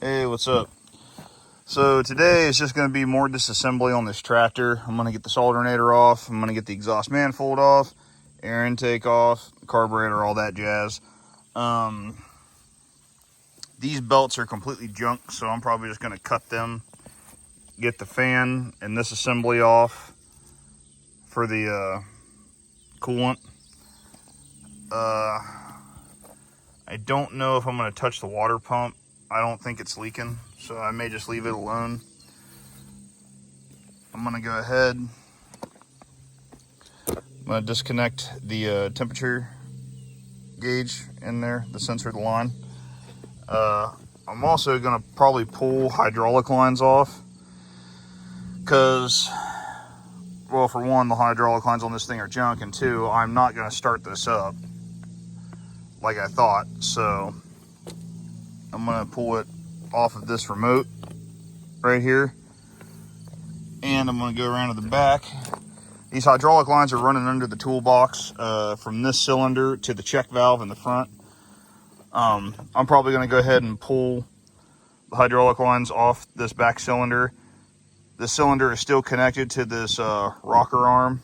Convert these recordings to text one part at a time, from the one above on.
Hey, what's up? So today is just going to be more disassembly on this tractor. I'm going to get this alternator off. I'm going to get the exhaust manifold off, air intake off, carburetor, all that jazz. These belts are completely junk, so I'm probably just going to cut them, get the fan and this assembly off for the coolant. I don't know if I'm going to touch the water pump. I don't think it's leaking, so I may just leave it alone. I'm going to go ahead. I'm going to disconnect the temperature gauge in there, the sensor of the line. I'm also going to probably pull hydraulic lines off because, well, for one, the hydraulic lines on this thing are junk, and two, I'm not going to start this up like I thought. So I'm going to pull it off of this remote right here, and I'm going to go around to the back. These hydraulic lines are running under the toolbox from this cylinder to the check valve in the front. I'm probably going to go ahead and pull the hydraulic lines off this back cylinder. The cylinder is still connected to this rocker arm.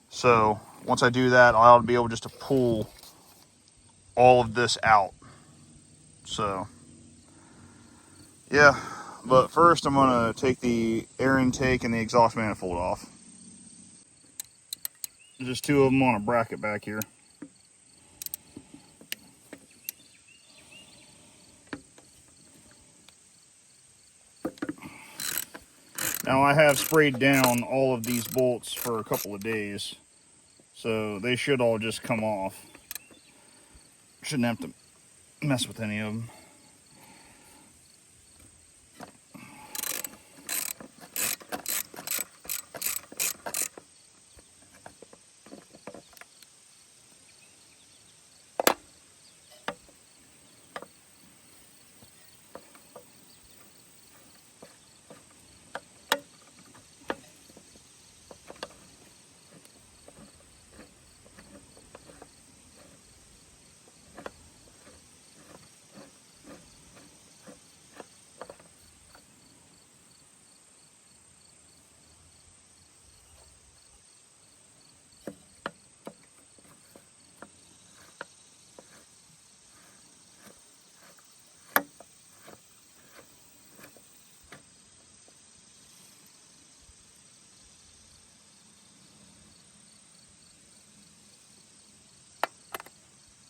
So once I do that, I'll be able just to pull all of this out. So yeah, but first I'm going to take the air intake and the exhaust manifold off. There's just two of them on a bracket back here. Now I have sprayed down all of these bolts for a couple of days, so they should all just come off. Shouldn't have to mess with any of them.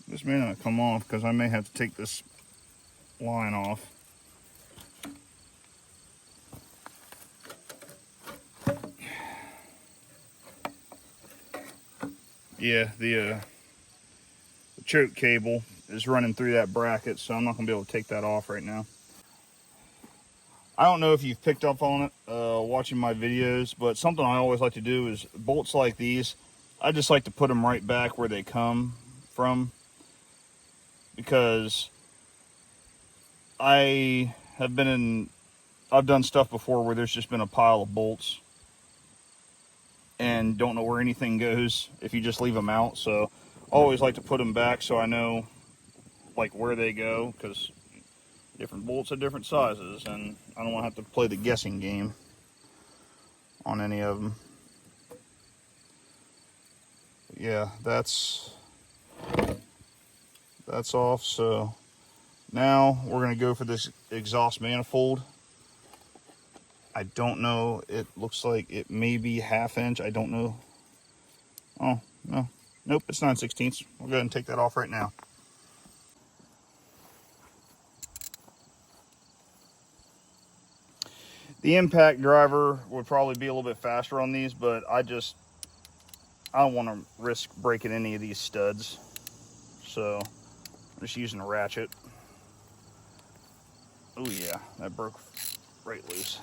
This may not come off because I may have to take this line off. Yeah, the choke cable is running through that bracket, so I'm not going to be able to take that off right now. I don't know if you've picked up on it watching my videos, but something I always like to do is bolts like these, I just like to put them right back where they come from, because I've done stuff before where there's just been a pile of bolts and don't know where anything goes if you just leave them out. So I always like to put them back so I know like where they go, because different bolts are different sizes and I don't want to have to play the guessing game on any of them. But yeah, that's off. So now we're going to go for this exhaust manifold. I don't know, it looks like it may be 1/2 inch, I don't know. Oh, no, nope, it's 9/16. We'll go ahead and take that off right now. The impact driver would probably be a little bit faster on these, but I don't want to risk breaking any of these studs. So I'm just using a ratchet. Oh yeah, that broke right loose.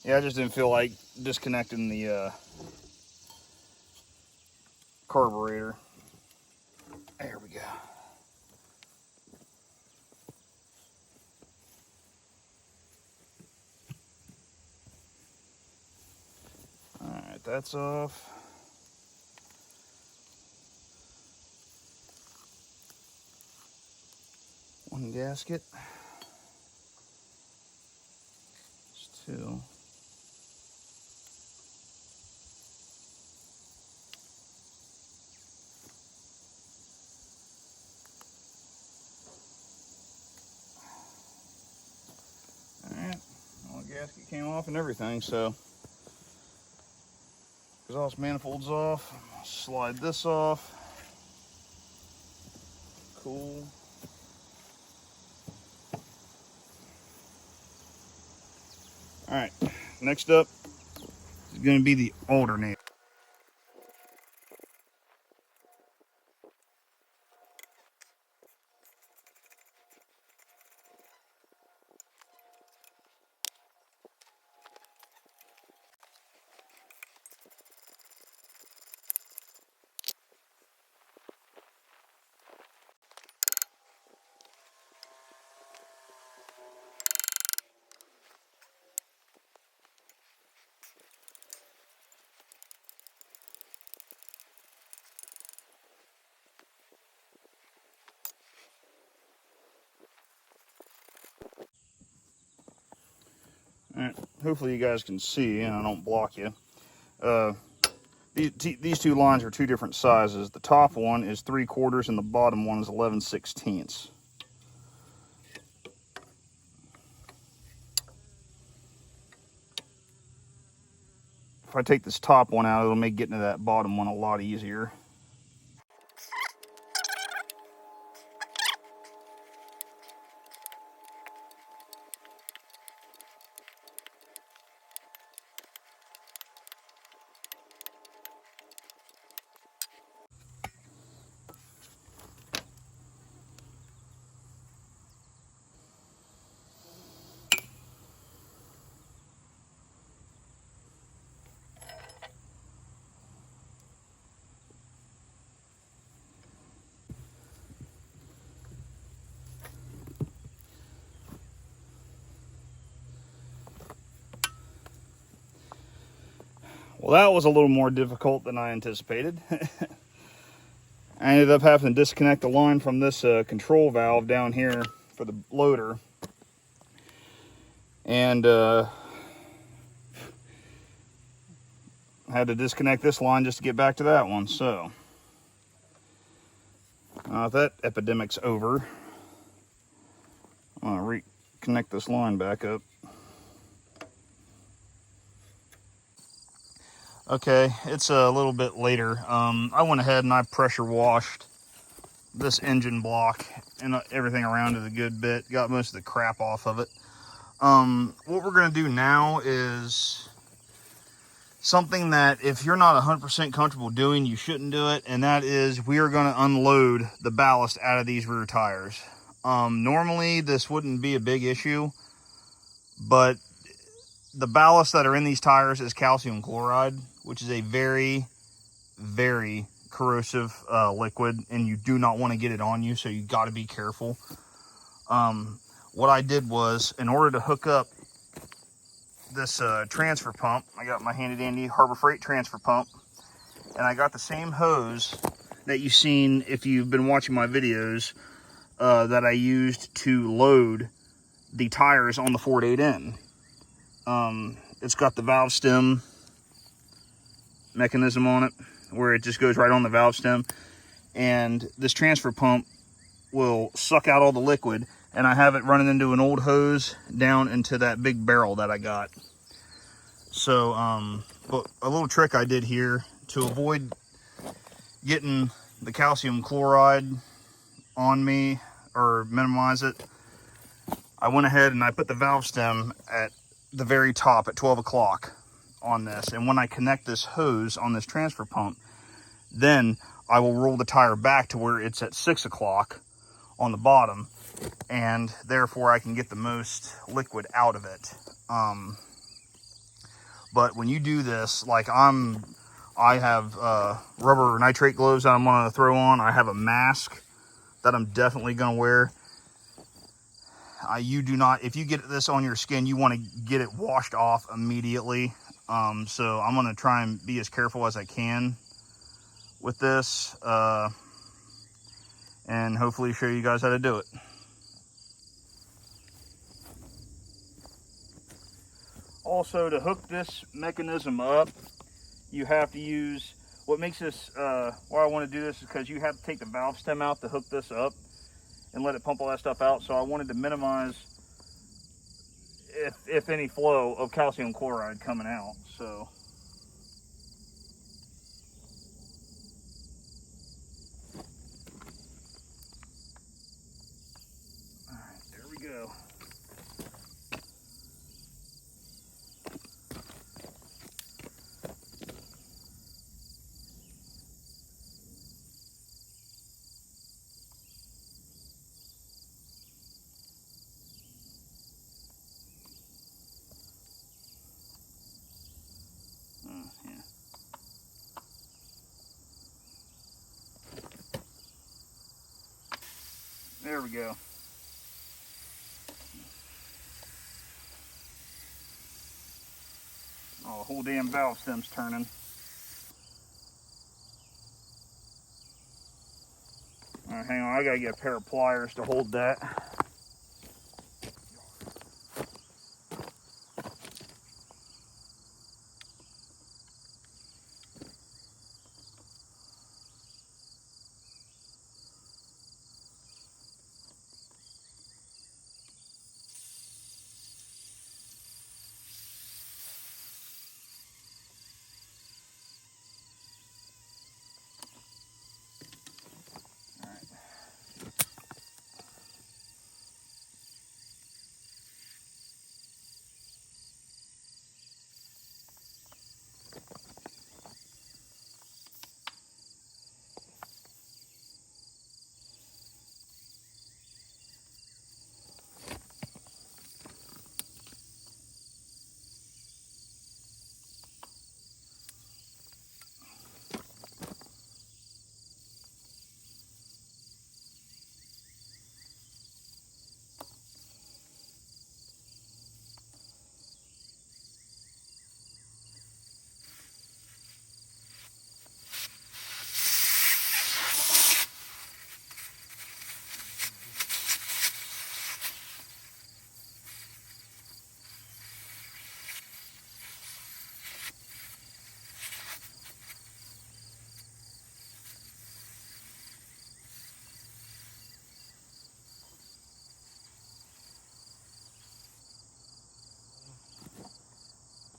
Yeah, I just didn't feel like disconnecting the carburetor. There we go. Alright, that's off. One gasket. There's two. Alright, well, the gasket came off and everything, so exhaust manifold's off. Slide this off. Cool. Alright, next up is going to be the alternator. Alright, hopefully you guys can see and I don't block you. These two lines are two different sizes. The top one is 3/4 and the bottom one is 11/16. If I take this top one out, it'll make getting to that bottom one a lot easier. Well, that was a little more difficult than I anticipated. I ended up having to disconnect the line from this control valve down here for the loader. And had to disconnect this line just to get back to that one. So, that epidemic's over. I'm going to reconnect this line back up. Okay, it's a little bit later. I went ahead and I pressure washed this engine block and everything around it a good bit. Got most of the crap off of it. What we're going to do now is something that if you're not 100% comfortable doing, you shouldn't do it. And that is we are going to unload the ballast out of these rear tires. Normally this wouldn't be a big issue, but the ballast that are in these tires is calcium chloride, which is a very, very corrosive liquid, and you do not want to get it on you, so you got to be careful. What I did was, in order to hook up this transfer pump, I got my handy dandy Harbor Freight transfer pump, and I got the same hose that you've seen if you've been watching my videos that I used to load the tires on the Ford 8N. It's got the valve stem mechanism on it where it just goes right on the valve stem, and this transfer pump will suck out all the liquid, and I have it running into an old hose down into that big barrel that I got. So but a little trick I did here to avoid getting the calcium chloride on me or minimize it, I went ahead and I put the valve stem at the very top at 12 o'clock on this, and when I connect this hose on this transfer pump, then I will roll the tire back to where it's at 6 o'clock on the bottom, and therefore I can get the most liquid out of it. But when you do this, like I have rubber nitrate gloves that I'm gonna throw on. I have a mask that I'm definitely gonna wear. You do not, if you get this on your skin, you want to get it washed off immediately. So I'm gonna try and be as careful as I can with this, and hopefully show you guys how to do it. Also, to hook this mechanism up, you have to use, what makes this, why I want to do this is because you have to take the valve stem out to hook this up and let it pump all that stuff out. So I wanted to minimize, if any, flow of calcium chloride coming out. So all right, there we go. Yeah. There we go. Oh, the whole damn valve stem's turning. All right, hang on, I gotta get a pair of pliers to hold that.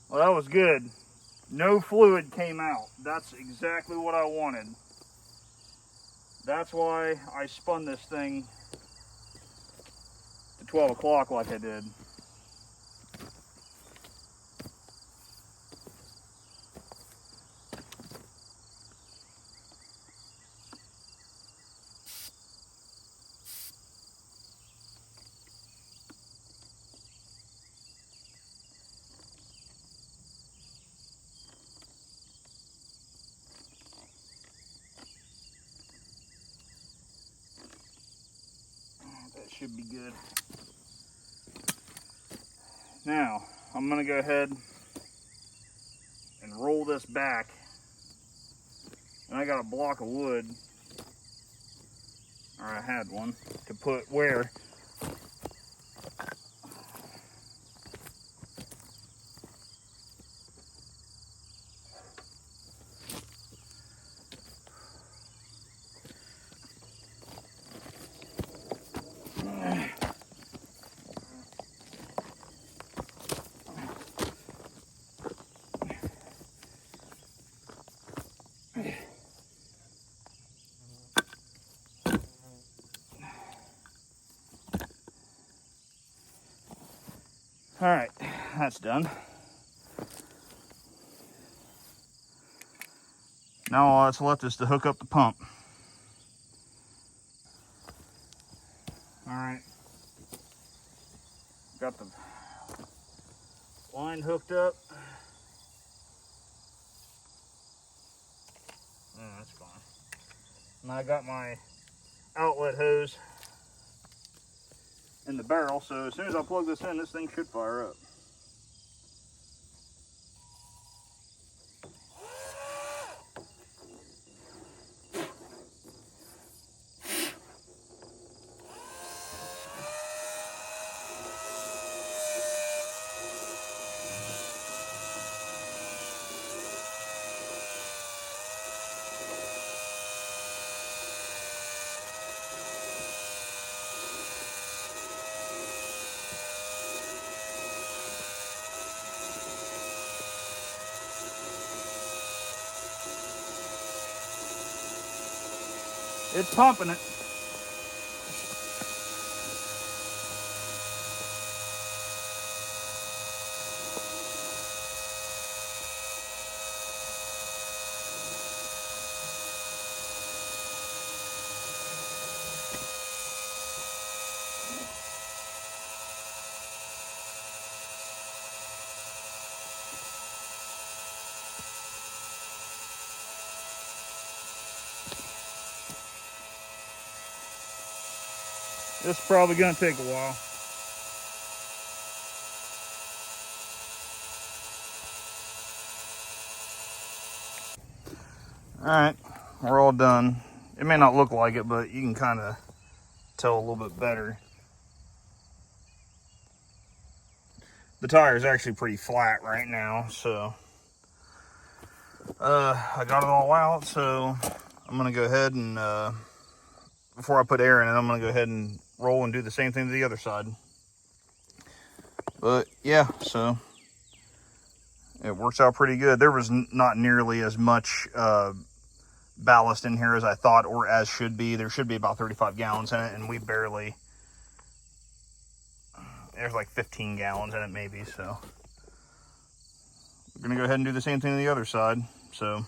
Well, that was good. No fluid came out. That's exactly what I wanted. That's why I spun this thing to 12 o'clock like I did. That should be good. Now, I'm gonna go ahead and roll this back. And I got a block of wood, or I had one, to put where. All right, that's done. Now all that's left is to hook up the pump. All right, got the line hooked up. And I got my outlet hose in the barrel, so as soon as I plug this in, this thing should fire up. It's pumping it. This is probably going to take a while. Alright, we're all done. It may not look like it, but you can kind of tell a little bit better. The tire is actually pretty flat right now, so I got it all out, so I'm going to go ahead and, before I put air in it, I'm going to go ahead and roll and do the same thing to the other side. But yeah, so it works out pretty good. There was not nearly as much ballast in here as I thought, or as should be. There should be about 35 gallons in it, and we barely, there's like 15 gallons in it maybe, so we're gonna go ahead and do the same thing to the other side. So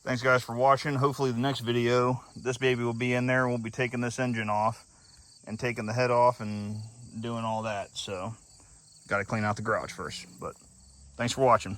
thanks guys for watching. Hopefully the next video, this baby will be in there, and we'll be taking this engine off and taking the head off and doing all that. So got to clean out the garage first, but thanks for watching.